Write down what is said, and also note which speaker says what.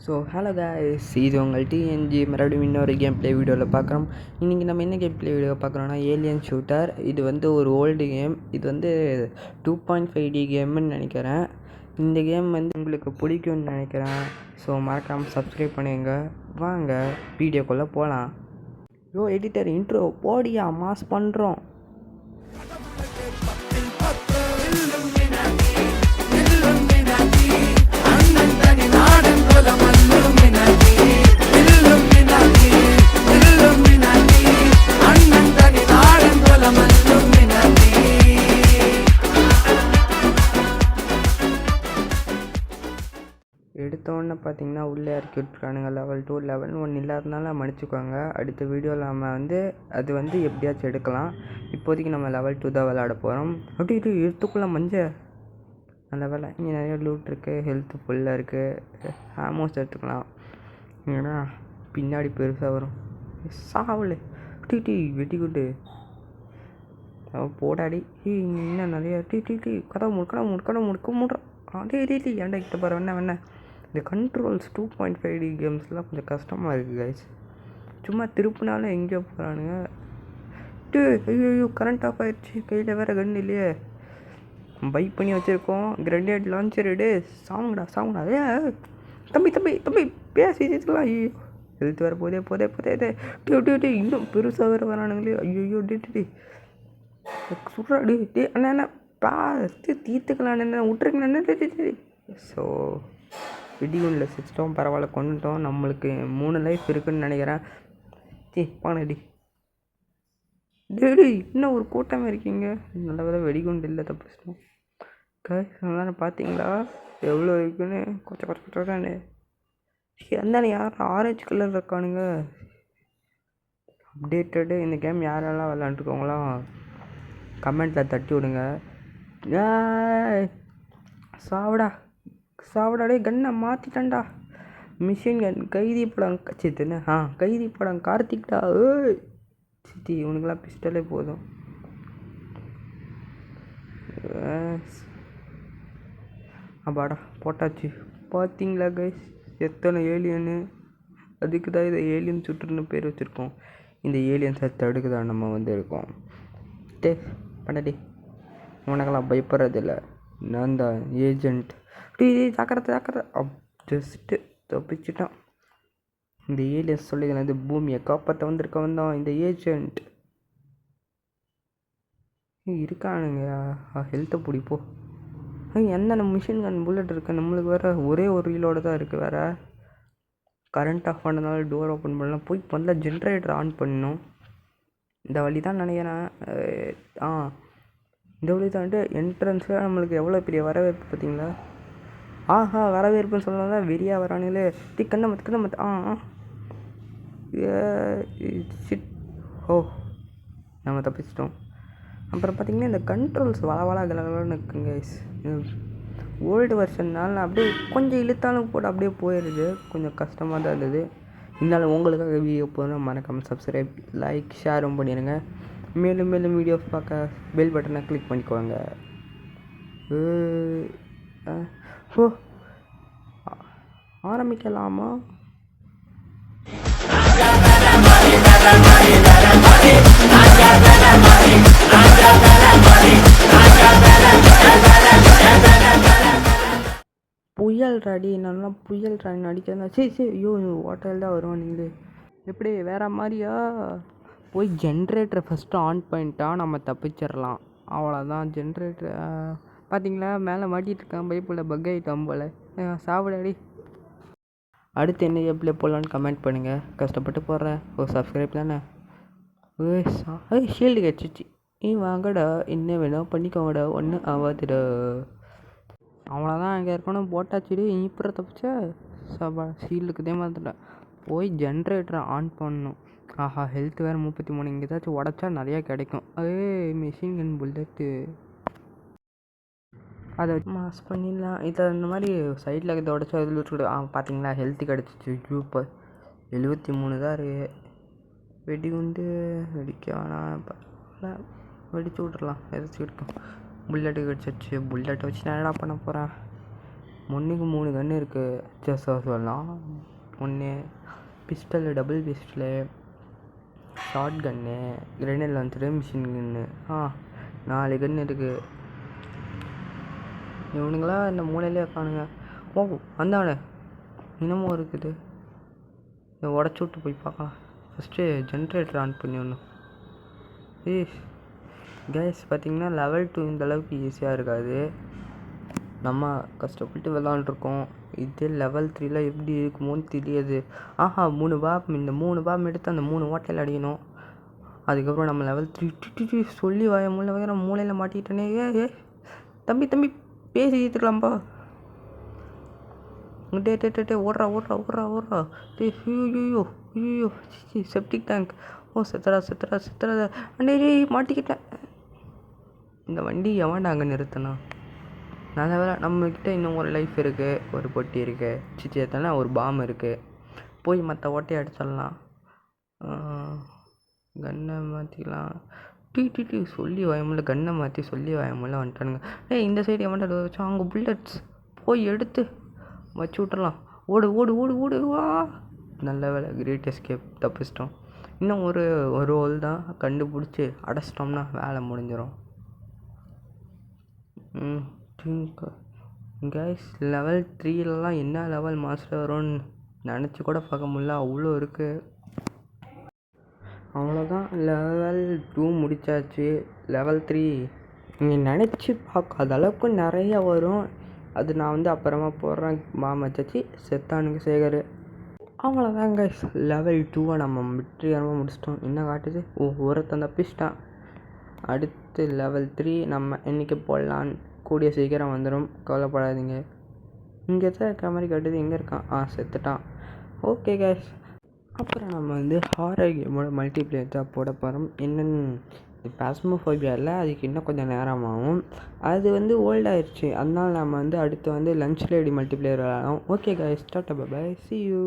Speaker 1: So hello guys, இது உங்கள் TNG மறுபடியும் இன்னொரு கேம் ப்ளே வீடியோவில் பார்க்குறோம். இன்றைக்கி நம்ம என்ன கேம் ப்ளே வீடியோ பார்க்குறோன்னா ஏலியன் ஷூட்டர். இது வந்து ஒரு ஓல்டு கேம். இது வந்து 2.5D கேம்னு நினைக்கிறேன். இந்த கேம் வந்து உங்களுக்கு பிடிக்கும்னு நினைக்கிறேன். ஸோ மறக்காமல் சப்ஸ்கிரைப் பண்ணுங்க. வாங்க வீடியோக்குள்ளே போகலாம். எடிட்டர் இன்ட்ரோ போடியா, மாஸ் பண்ணுறோம். எடுத்தோடனே பார்த்தீங்கன்னா உள்ளே இறக்கி விட்ருக்கானுங்க. லெவல் 2 லெவல் 1 இல்லாதனால மன்னிச்சுக்கோங்க. அடுத்த வீடியோவில் நம்ம வந்து அது வந்து எப்படியாச்சும் எடுக்கலாம். இப்போதைக்கு நம்ம லெவல் 2 தான் விளையாட போகிறோம். அப்படி இது எடுத்துக்குள்ளே நல்ல வேலை. இங்கே நிறைய லூட் இருக்குது, ஹெல்த்து ஃபுல்லாக இருக்குது. ஆமோஸ் எடுத்துக்கலாம். ஏன்னா பின்னாடி பெருசாக வரும். சாவல் டி வெட்டிக்குட்டு போடாடி. இன்னும் நிறைய டி கதை முடுறான். டே ஏன்டா கிட்ட பாரு. வேணா இந்த கண்ட்ரோல்ஸ் 2.5D கேம்ஸ்லாம் கொஞ்சம் கஷ்டமாக இருக்குது கைஸ். சும்மா திருப்பினாலும் எங்கேயோ போகிறானுங்க. ஐயோ கரண்ட் ஆஃப் ஆயிடுச்சு. கையில் வேறு கன் இல்லையே. பை பண்ணி வச்சுருக்கோம். கிரனேட் லான்ச்சர் எடு. சாவுங்கடா. ஏ தம்பி பேசிக்கலாம். ஐயோ ஹெல்த் வேறு போதே. டே இன்னும் பெருசாக வேறு வரானுங்களே. ஐயோ டே சுடுறா. டே அண்ணா பார்த்து தீர்த்துக்கலாம். என்ன விட்டுருக்கேன். ஸோ வெடிகுண்டில் சிஸ்டம் பரவாயில்ல, கொண்டுட்டோம். நம்மளுக்கு 3 லைஃப் இருக்குதுன்னு நினைக்கிறேன். பானடி டேடி இன்னும் ஒரு கூட்டமே இருக்கீங்க. நல்ல வேலை வெடிகுண்டு இல்லை, தப்பிச்சிட்டோம். அதனால பார்த்தீங்களா எவ்வளோ இருக்குன்னு. கொச்சானே அந்தானே யாரும் ஆரஞ்சு கலர் இருக்கானுங்க. அப்டேட்டடு இந்த கேம் யாரெல்லாம் விளாண்டுருக்கோங்களோ கமெண்ட்டில் தட்டி விடுங்க. சாவடாடே கன்னை மாற்றிட்டேன்டா. மிஷின் கன் கைதி படம் கச்சித்துன்னு. கைதி படம் கார்த்திக்டா. சித்தி இவனுக்கெல்லாம் பிஸ்டலே போதும். அப்பாடா போட்டாச்சு. பார்த்தீங்களா கைஸ் எத்தனை ஏலியனு. அதுக்கு தான் இதை ஏலியன் சுற்றுன்னு பேர் வச்சுருக்கோம். இந்த ஏலியன்ஸை தடுக்க தான் நம்ம வந்து இருக்கோம். பண்ணடி உனக்கெல்லாம் பயப்படுறதில்ல. நான் தான் ஏஜென்ட். ஜாக்கிரதை ஜஸ்ட்டு தப்பிச்சிட்டான். இந்த ஏலியன்ஸ் சொல்லிக்கலாம், இந்த பூமியை காப்பாற்ற வந்திருக்கவன் தான் இந்த ஏஜென்ட். இருக்கானுங்க. ஹெல்த்தை பிடிப்போ. எந்த மிஷின் கன் புல்லட் இருக்கு. நம்மளுக்கு வேறு ஒரே ஒரு ரீலோடு தான் இருக்குது. வேறு கரண்ட் ஆஃப் பண்ணதுனால டோர் ஓப்பன் பண்ணலாம். போய் முதல்ல ஜென்ரேட்டர் ஆன் பண்ணணும். இந்த வழி தான் நினைக்கிறேன். இந்த வழி தான்ட்டு என்ட்ரன்ஸில் நம்மளுக்கு எவ்வளோ பெரிய வரவேற்பு பார்த்தீங்களா. வரவேற்புன்னு சொல்லலாம். வெறியாக வரானுங்களே. கண்ணை மற்ற சிட். நம்ம தப்பிச்சிட்டோம். அப்புறம் பார்த்திங்கன்னா இந்த கண்ட்ரோல்ஸ் வள கலகலன்னு இருக்குங்க. ஓல்டு வெர்ஷன்னால அப்படியே கொஞ்சம் இழுத்தாலும் போட்டு அப்படியே போயிடுது. கொஞ்சம் கஷ்டமாக தான் இருந்தது. இருந்தாலும் உங்களுக்காக வீடியோ போனால் மறக்காமல் சப்ஸ்கிரைப், லைக், ஷேரும் பண்ணிடுங்க. மேலும் வீடியோஸ் பார்க்க பெல் பட்டனை கிளிக் பண்ணிக்குவாங்க. ஆரம்பிக்கலாமா? புயல் ராடி. நல்லா புயல் ராடி நடிக்கிறதா. சரி ஐயோ ஹோட்டல் தான் வருவோம். நீங்களே எப்படி வேற மாதிரியா. போய் ஜென்ரேட்டரை ஃபஸ்ட்டு ஆன் பண்ணிட்டா நம்ம தப்பிச்சிடலாம். அவ்வளோதான். ஜென்ரேட்டர் பார்த்தீங்களா மேலே மாட்டிகிட்டு இருக்கான். பைப்பில் பக் ஆகிட்டான் போல். சாப்பிடாடி. அடுத்து என்ன எப்படி போடலான்னு கமெண்ட் பண்ணுங்கள். கஷ்டப்பட்டு போடுறேன். சப்ஸ்கிரைப் தானே. ஷீல்டு கிடச்சிச்சு. வாங்கடா, என்ன வேணும் பண்ணிக்கோங்கடா, ஒன்றும் ஆகாதுடா. அவ்வளோதான். அங்கே இருக்கணும் போட்டாச்சுடி. இப்பறம் தப்பிச்சா ஷீல்டுக்கு இதே மாதிரி போய் ஜென்ரேட்டரை ஆன் பண்ணணும். ஹெல்த் வேறு 33. இங்கே ஏதாச்சும் உடச்சா நிறையா கிடைக்கும். மிஷின் கன் புல்லட்டு அதை வச்சு மாஸ் பண்ணிடலாம். இதை இந்த மாதிரி சைடில் இதை உடச்சா இதில் வச்சுக்கிட்டு பார்த்தீங்களா ஹெல்த்து கிடச்சிச்சு. இப்போ 73 தான் இருக்குது. வெடிகுண்டு வெடிக்க வேணாம். வெடிச்சு விட்றலாம். எதாச்சும் இருக்கும். புல்லட்டு கிடச்சிச்சு. புல்லட்டை வச்சு நான் என்னடா பண்ண போகிறேன். ஒன்றுக்கு 3 கன்று இருக்குது. செஸ்ஸாக சொல்லலாம். 1 pistol, double pistol, short gun, grenade launcher, machine gun. 4 கன்று இருக்குது. இவனுங்களாம் இந்த மூலையிலே இருக்கானுங்க. ஓ வந்தானே இன்னமும் இருக்குது. இதை உடச்சி விட்டு போய் பார்க்கலாம். ஃபஸ்ட்டு ஜென்ரேட்டர் ஆன் பண்ணிடணும். கேஸ் பார்த்திங்கன்னா லெவல் 2 இந்த அளவுக்கு ஈஸியாக இருக்காது. நம்ம கஷ்டப்பட்டு விளாண்டுருக்கோம். இதே லெவல் 3ல எப்படி இருக்குமோன்னு தெரியாது. 3 பாம், இந்த 3 பாம் எடுத்து அந்த 3 ஓட்டையில் அடிக்கணும். அதுக்கப்புறம் நம்ம லெவல் 3 சொல்லி மூளை மூளையில் மாட்டிக்கிட்டேனே. ஏ தம்பி பேசி ஏற்றுக்கலாம்ப்பா. டே ஓடுறா. ஐயோ செப்டிக் டேங்க். செத்துறா. அண்டே மாட்டிக்கிட்டேன். இந்த வண்டி எவன்டா அங்கே நிறுத்தினா? நல்ல வேலை நம்மக்கிட்ட இன்னும் ஒரு லைஃப் இருக்குது, ஒரு பொட்டி இருக்குது, சிச்சேத்தனா ஒரு பாம் இருக்குது. போய் மற்ற ஓட்டையை அடிச்சிடலாம். கன்னை மாற்றிக்கலாம். சொல்லி வாயமுள்ள கன்னை மாற்றி சொல்லி வாயமுள்ள வந்துட்டானுங்க. இந்த சைடு எவன்டா வச்சோம்? அங்கே புல்லட்ஸ் போய் எடுத்து வச்சு விட்டுறலாம். ஓடு வா. நல்ல வேலை, கிரேட் எஸ்கேப், தப்பிச்சிட்டோம். இன்னும் ஒரு ஹோல் தான், கண்டுபிடிச்சி அடைச்சிட்டோம்னா வேலை முடிஞ்சிடும். கைஸ் லெவல் 3லலாம் என்ன லெவல் மாஸ்டர் வரும்னு நினச்சி கூட பார்க்க முடியல, அவ்வளோ இருக்குது. அவ்வளோதான், லெவல் 2 முடித்தாச்சு. லெவல் 3 நீங்கள் நினச்சி பார்க்காத அளவுக்கு நிறையா வரும். அது நான் அப்புறமா போடுறேன். மாமச்சாச்சி செத்தானுங்க சேகர். அவ்வளோதான் கைஸ், லெவல் 2 நம்ம வெற்றிகரமாக முடிச்சிட்டோம். என்ன காட்டுது? ஒருத்தன் தப்பிச்சிட்டான். அடுத்து லெவல் 3 நம்ம என்றைக்கு போடலான்னு கூடிய சீக்கிரம் வந்துடும், கவலைப்படாதீங்க. இங்கே தான் இருக்கிற மாதிரி காட்டுது. எங்கே இருக்கான்? செத்துட்டான். ஓகே கைஸ், அப்புறம் நம்ம ஹாரர் கேமோட மல்டிப்ளேயர் தான் போட போகிறோம். என்னென்னு பாஸ்மோஃபோபியா இல்லை, அதுக்கு இன்னும் கொஞ்சம் நேரமாகும். அது ஓல்டாகிடுச்சு. அதனால் நம்ம அடுத்து லஞ்ச் லேடி மல்டிப்ளேயர் விளாடலாம். Okay guys, tata bye, see you.